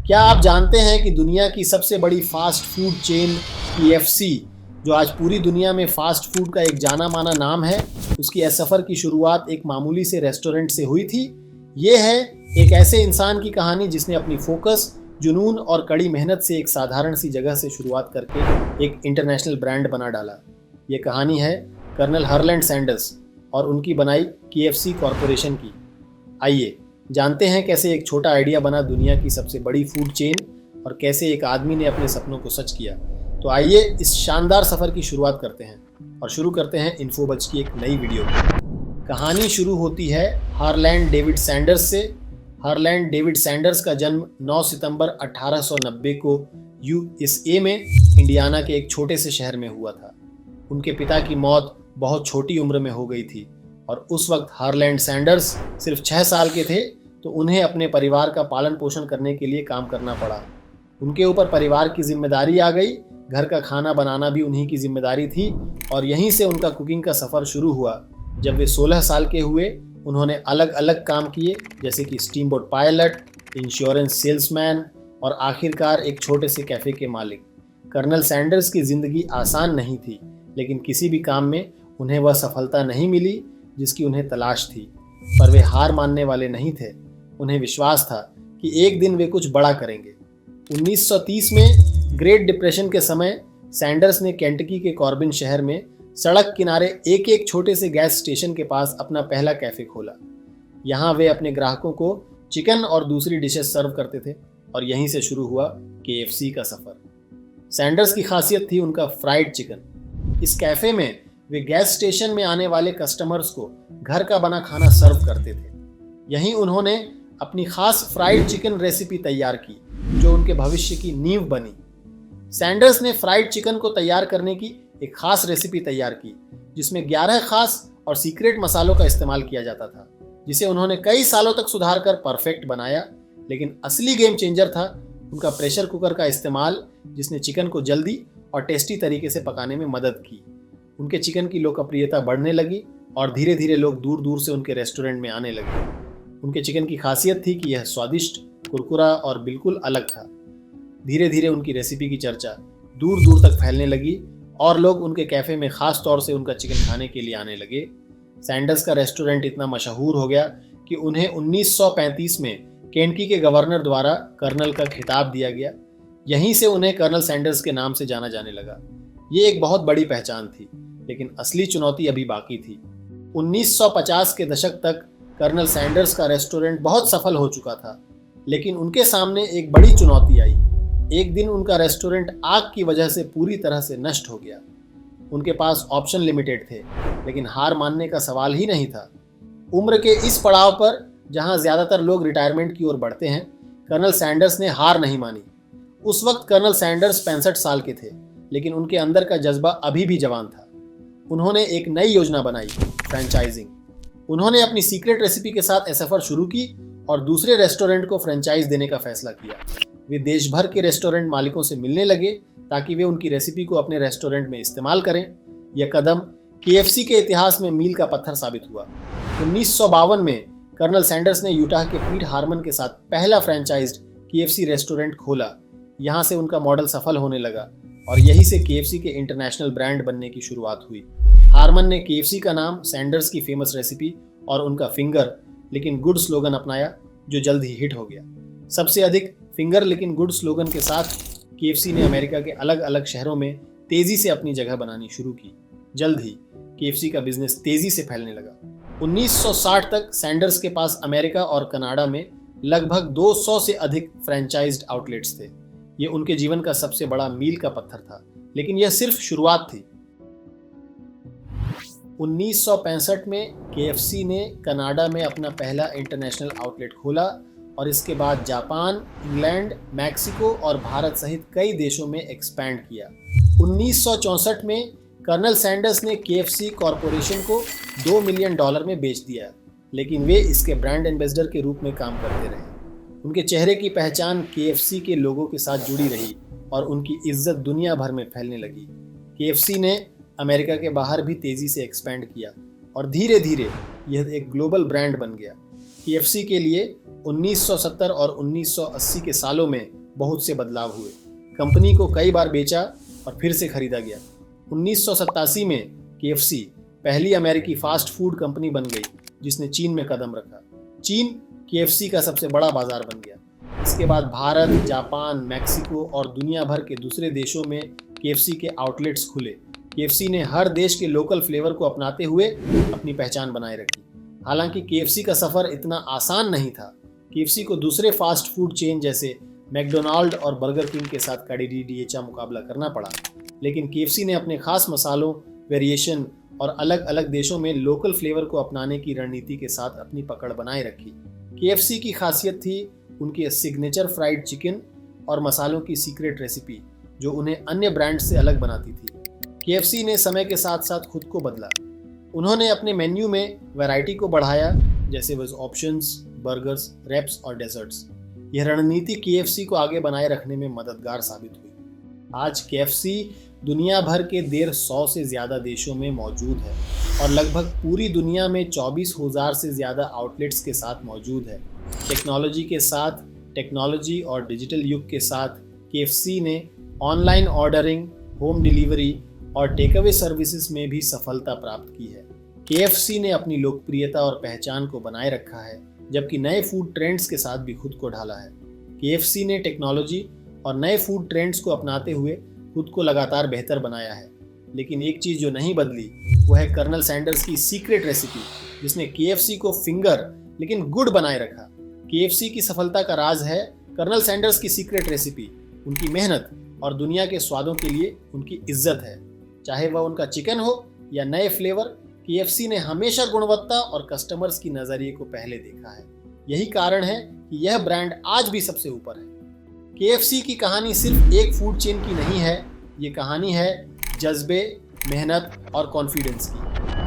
क्या आप जानते हैं कि दुनिया की सबसे बड़ी फास्ट फूड चेन KFC, जो आज पूरी दुनिया में फास्ट फूड का एक जाना माना नाम है, उसकी इस सफ़र की शुरुआत एक मामूली से रेस्टोरेंट से हुई थी। ये है एक ऐसे इंसान की कहानी जिसने अपनी फोकस, जुनून और कड़ी मेहनत से एक साधारण सी जगह से शुरुआत करके एक इंटरनेशनल ब्रांड बना डाला। ये कहानी है कर्नल हरलैंड सैंडर्स और उनकी बनाई KFC कॉरपोरेशन की। आइए जानते हैं कैसे एक छोटा आइडिया बना दुनिया की सबसे बड़ी फूड चेन और कैसे एक आदमी ने अपने सपनों को सच किया। तो आइए इस शानदार सफ़र की शुरुआत करते हैं और शुरू करते हैं इन्फोबज की एक नई वीडियो। कहानी शुरू होती है हारलैंड डेविड सैंडर्स से। हारलैंड डेविड सैंडर्स का जन्म 9 सितंबर 1890 को USA में इंडियाना के एक छोटे से शहर में हुआ था। उनके पिता की मौत बहुत छोटी उम्र में हो गई थी और उस वक्त हारलैंड सैंडर्स सिर्फ 6 साल के थे, तो उन्हें अपने परिवार का पालन पोषण करने के लिए काम करना पड़ा। उनके ऊपर परिवार की जिम्मेदारी आ गई। घर का खाना बनाना भी उन्हीं की जिम्मेदारी थी और यहीं से उनका कुकिंग का सफ़र शुरू हुआ। जब वे 16 साल के हुए, उन्होंने अलग अलग काम किए, जैसे कि स्टीमबोट पायलट, इंश्योरेंस सेल्समैन और आखिरकार एक छोटे से कैफ़े के मालिक। कर्नल सैंडर्स की ज़िंदगी आसान नहीं थी, लेकिन किसी भी काम में उन्हें वह सफलता नहीं मिली जिसकी उन्हें तलाश थी। पर वे हार मानने वाले नहीं थे। उन्हें विश्वास था कि एक दिन वे कुछ बड़ा करेंगे। 1930 में ग्रेट डिप्रेशन के समय सैंडर्स ने केंटकी के कॉर्बिन शहर में सड़क किनारे एक छोटे से गैस स्टेशन के पास अपना पहला कैफ़े खोला। यहाँ वे अपने ग्राहकों को चिकन और दूसरी डिशेस सर्व करते थे और यहीं से शुरू हुआ KFC का सफ़र। सैंडर्स की खासियत थी उनका फ्राइड चिकन। इस कैफ़े में वे गैस स्टेशन में आने वाले कस्टमर्स को घर का बना खाना सर्व करते थे। यहीं उन्होंने अपनी खास फ्राइड चिकन रेसिपी तैयार की, जो उनके भविष्य की नींव बनी। सैंडर्स ने फ्राइड चिकन को तैयार करने की एक खास रेसिपी तैयार की, जिसमें 11 खास और सीक्रेट मसालों का इस्तेमाल किया जाता था, जिसे उन्होंने कई सालों तक सुधार कर परफेक्ट बनाया। लेकिन असली गेम चेंजर था उनका प्रेशर कुकर का इस्तेमाल, जिसने चिकन को जल्दी और टेस्टी तरीके से पकाने में मदद की। उनके चिकन की लोकप्रियता बढ़ने लगी और धीरे धीरे लोग दूर दूर से उनके रेस्टोरेंट में आने लगे। उनके चिकन की खासियत थी कि यह स्वादिष्ट, कुरकुरा और बिल्कुल अलग था। धीरे धीरे उनकी रेसिपी की चर्चा दूर दूर तक फैलने लगी और लोग उनके कैफ़े में ख़ास तौर से उनका चिकन खाने के लिए आने लगे। सैंडर्स का रेस्टोरेंट इतना मशहूर हो गया कि उन्हें 1935 में केंटकी के गवर्नर द्वारा कर्नल का खिताब दिया गया। यहीं से उन्हें कर्नल सैंडर्स के नाम से जाना जाने लगा। ये एक बहुत बड़ी पहचान थी, लेकिन असली चुनौती अभी बाकी थी। 1950 के दशक तक कर्नल सैंडर्स का रेस्टोरेंट बहुत सफल हो चुका था, लेकिन उनके सामने एक बड़ी चुनौती आई। एक दिन उनका रेस्टोरेंट आग की वजह से पूरी तरह से नष्ट हो गया। उनके पास ऑप्शन लिमिटेड थे, लेकिन हार मानने का सवाल ही नहीं था। उम्र के इस पड़ाव पर, जहां ज़्यादातर लोग रिटायरमेंट की ओर बढ़ते हैं, कर्नल सैंडर्स ने हार नहीं मानी। उस वक्त कर्नल सैंडर्स 65 साल के थे, लेकिन उनके अंदर का जज्बा अभी भी जवान था। उन्होंने एक नई योजना बनाई, फ्रेंचाइजिंग। उन्होंने अपनी सीक्रेट रेसिपी के साथ यह सफ़र शुरू की और दूसरे रेस्टोरेंट को फ्रेंचाइज देने का फैसला किया। वे देश भर के रेस्टोरेंट मालिकों से मिलने लगे ताकि वे उनकी रेसिपी को अपने रेस्टोरेंट में इस्तेमाल करें। यह कदम KFC के इतिहास में मील का पत्थर साबित हुआ। 1952 में कर्नल सैंडर्स ने यूटाह के पीट हारमन के साथ पहला फ्रेंचाइज्ड KFC रेस्टोरेंट खोला। यहाँ से उनका मॉडल सफल होने लगा और यहीं से KFC के इंटरनेशनल ब्रांड बनने की शुरुआत हुई। हारमन ने KFC का नाम सैंडर्स की फेमस रेसिपी और उनका फिंगर लेकिन गुड स्लोगन अपनाया, जो जल्द ही हिट हो गया। सबसे अधिक फिंगर लेकिन गुड स्लोगन के साथ KFC ने अमेरिका के अलग अलग शहरों में तेज़ी से अपनी जगह बनानी शुरू की। जल्द ही KFC का बिजनेस तेज़ी से फैलने लगा। 1960 तक सैंडर्स के पास अमेरिका और कनाडा में लगभग 200 से अधिक फ्रेंचाइज्ड आउटलेट्स थे। ये उनके जीवन का सबसे बड़ा मील का पत्थर था, लेकिन यह सिर्फ शुरुआत थी। 1965 में KFC ने कनाडा में अपना पहला इंटरनेशनल आउटलेट खोला और इसके बाद जापान, इंग्लैंड, मैक्सिको और भारत सहित कई देशों में एक्सपैंड किया। 1964 में कर्नल सैंडर्स ने KFC कॉरपोरेशन को $2 मिलियन में बेच दिया, लेकिन वे इसके ब्रांड एम्बेसडर के रूप में काम करते रहे। उनके चेहरे की पहचान KFC के लोगों के साथ जुड़ी रही और उनकी इज्जत दुनिया भर में फैलने लगी। KFC ने अमेरिका के बाहर भी तेज़ी से एक्सपैंड किया और धीरे धीरे यह एक ग्लोबल ब्रांड बन गया। KFC के लिए 1970 और 1980 के सालों में बहुत से बदलाव हुए। कंपनी को कई बार बेचा और फिर से खरीदा गया। 1987 में KFC पहली अमेरिकी फास्ट फूड कंपनी बन गई जिसने चीन में कदम रखा। चीन KFC का सबसे बड़ा बाजार बन गया। इसके बाद भारत, जापान, मैक्सिको और दुनिया भर के दूसरे देशों में KFC के आउटलेट्स खुले। KFC ने हर देश के लोकल फ्लेवर को अपनाते हुए अपनी पहचान बनाए रखी। हालांकि KFC का सफ़र इतना आसान नहीं था। KFC को दूसरे फास्ट फूड चेन जैसे मैकडोनाल्ड और बर्गर किंग के साथ कड़ी मुकाबला करना पड़ा, लेकिन KFC ने अपने खास मसालों, वेरिएशन और अलग अलग देशों में लोकल फ्लेवर को अपनाने की रणनीति के साथ अपनी पकड़ बनाए रखी। KFC की खासियत थी उनकी सिग्नेचर फ्राइड चिकन और मसालों की सीक्रेट रेसिपी जो उन्हें अन्य ब्रांड से अलग बनाती थी। KFC ने समय के साथ साथ खुद को बदला। उन्होंने अपने मेन्यू में वैरायटी को बढ़ाया, जैसे वेज ऑप्शंस, बर्गर्स, रैप्स और डेजर्ट्स। यह रणनीति KFC को आगे बनाए रखने में मददगार साबित हुई। आज KFC दुनिया भर के 150 से ज़्यादा देशों में मौजूद है और लगभग पूरी दुनिया में 24,000 से ज़्यादा आउटलेट्स के साथ मौजूद है। टेक्नोलॉजी और डिजिटल युग के साथ KFC ने ऑनलाइन ऑर्डरिंग, होम डिलीवरी और टेकअवे सर्विसेज में भी सफलता प्राप्त की है। KFC ने अपनी लोकप्रियता और पहचान को बनाए रखा है, जबकि नए फूड ट्रेंड्स के साथ भी खुद को ढाला है। KFC ने टेक्नोलॉजी और नए फूड ट्रेंड्स को अपनाते हुए खुद को लगातार बेहतर बनाया है। लेकिन एक चीज़ जो नहीं बदली वो है कर्नल सैंडर्स की सीक्रेट रेसिपी, जिसने KFC को फिंगर लेकिन गुड बनाए रखा। KFC की सफलता का राज है कर्नल सैंडर्स की सीक्रेट रेसिपी, उनकी मेहनत और दुनिया के स्वादों के लिए उनकी इज्जत है। चाहे वह उनका चिकन हो या नए फ्लेवर, KFC ने हमेशा गुणवत्ता और कस्टमर्स की नज़रिए को पहले देखा है। यही कारण है कि यह ब्रांड आज भी सबसे ऊपर है। KFC की कहानी सिर्फ एक फूड चेन की नहीं है, ये कहानी है जज्बे, मेहनत और कॉन्फिडेंस की।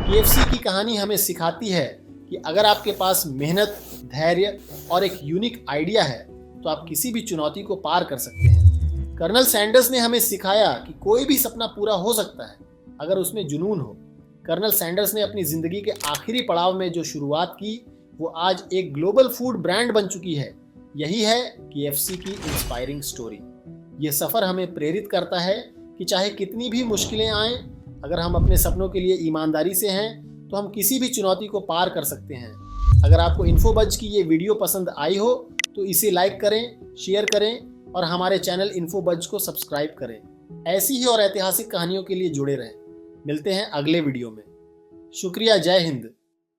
KFC की कहानी हमें सिखाती है कि अगर आपके पास मेहनत, धैर्य और एक यूनिक आइडिया है तो आप किसी भी चुनौती को पार कर सकते हैं। कर्नल सैंडर्स ने हमें सिखाया कि कोई भी सपना पूरा हो सकता है अगर उसमें जुनून हो। कर्नल सैंडर्स ने अपनी ज़िंदगी के आखिरी पड़ाव में जो शुरुआत की वो आज एक ग्लोबल फूड ब्रांड बन चुकी है। यही है KFC की इंस्पायरिंग स्टोरी। ये सफ़र हमें प्रेरित करता है कि चाहे कितनी भी मुश्किलें आएं, अगर हम अपने सपनों के लिए ईमानदारी से हैं तो हम किसी भी चुनौती को पार कर सकते हैं। अगर आपको इन्फोबज की ये वीडियो पसंद आई हो तो इसे लाइक करें, शेयर करें और हमारे चैनल इन्फोबज को सब्सक्राइब करें। ऐसी ही और ऐतिहासिक कहानियों के लिए जुड़े रहें। मिलते हैं अगले वीडियो में। शुक्रिया। जय हिंद।